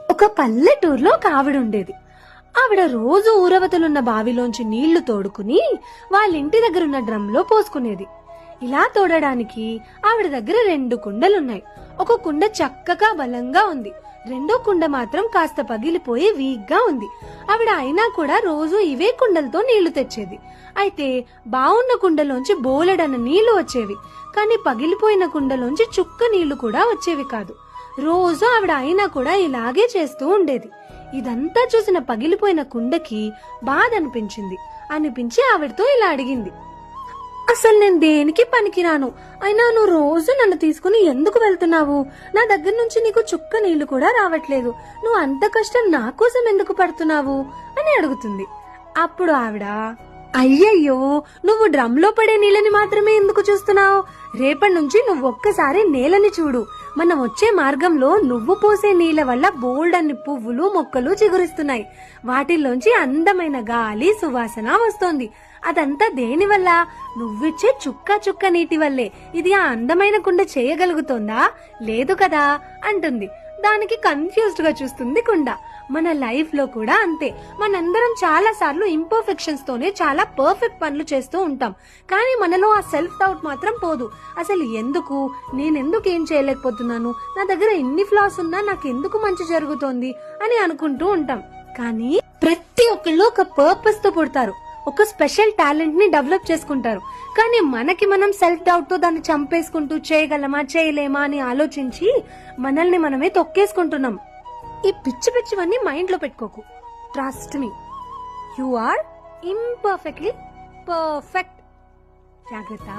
ఒక పల్లెటూరులో ఒక ఆవిడ ఉండేది. ఆవిడ రోజు ఊరవతలున్న బావిలోంచి నీళ్లు తోడుకుని వాళ్ళింటి దగ్గరున్న డ్రమ్లో పోసుకునేది. ఇలా తోడడానికి ఆవిడ దగ్గర 2 కుండలున్నాయి. ఒక కుండ చక్కగా బలంగా ఉంది, రెండో కుండ మాత్రం కాస్త పగిలిపోయి వీక్ గా ఉంది. ఆవిడ అయినా కూడా రోజు ఇవే కుండలతో నీళ్లు తెచ్చేది. అయితే బాగున్న కుండలోంచి బోలెడన్న నీళ్లు వచ్చేవి, కానీ పగిలిపోయిన కుండలోంచి చుక్క నీళ్లు కూడా వచ్చేవి కాదు. రోజు ఆవిడ అయినా కూడా ఇలాగే చేస్తూ ఉండేది. ఇదంతా చూసిన పగిలిపోయిన కుండకి బాధ అనిపించి ఆవిడతో ఇలా అడిగింది, అసలు నేను దేనికి పనికిరాను, అయినా నువ్వు రోజు నన్ను తీసుకుని ఎందుకు వెళ్తున్నావు? నా దగ్గర నుంచి నీకు చుక్క నీళ్లు కూడా రావట్లేదు, నువ్వు అంత కష్టం నా కోసం ఎందుకు పడుతున్నావు అని అడుగుతుంది. అప్పుడు ఆవిడ, అయ్యయ్యో, నువ్వు డ్రమ్లో పడే నీళ్ళని మాత్రమే ఎందుకు చూస్తున్నావు? రేపటి నుంచి నువ్వు ఒక్కసారి నేలని చూడు. మనం వచ్చే మార్గంలో నువ్వు పోసే నీళ్ల వల్ల బోల్డన్ని పువ్వులు మొక్కలు చిగురిస్తున్నాయి. వాటిల్లోంచి అందమైన గాలి సువాసన వస్తోంది. అదంతా దేనివల్ల? నువ్విచ్చే చుక్క నీటి వల్లే. ఇది ఆ అందమైన కుండ చేయగలుగుతోందా? లేదు కదా అంటుంది. దానికి కన్ఫ్యూజ్డ్ గా చూస్తుంది కుండ. మన లైఫ్ లో కూడా అంతే. మనందరం చాలా సార్లు ఇంపర్ఫెక్షన్స్ తోనే చాలా పర్ఫెక్ట్ పనులు చేస్తూ ఉంటాం, కానీ మనలో ఆ సెల్ఫ్ డౌట్ మాత్రం పోదు. అసలు ఎందుకు, నేనెందుకు ఏం చేయలేకపోతున్నాను, నా దగ్గర ఎన్ని ఫ్లాస్ ఉన్నా నాకెందుకు మంచి జరుగుతోంది అని అనుకుంటూ ఉంటాం. కానీ ప్రతి ఒక్కళ్ళు ఒక పర్పస్ తో పుడతారు, ఒక స్పెషల్ టాలెంట్ ని డెవలప్ చేసుకుంటారు. కానీ మనకి మనం సెల్ఫ్ డౌట్ తో దాన్ని చంపేసుకుంటూ చేయగలమా చేయలేమా అని ఆలోచించి మనల్ని మనమే తొక్కేసుకుంటున్నాం. ఈ పిచ్చివన్నీ మైండ్ లో పెట్టుకోకు. Trust me, you are imperfectly perfect. జాగ్రత్త.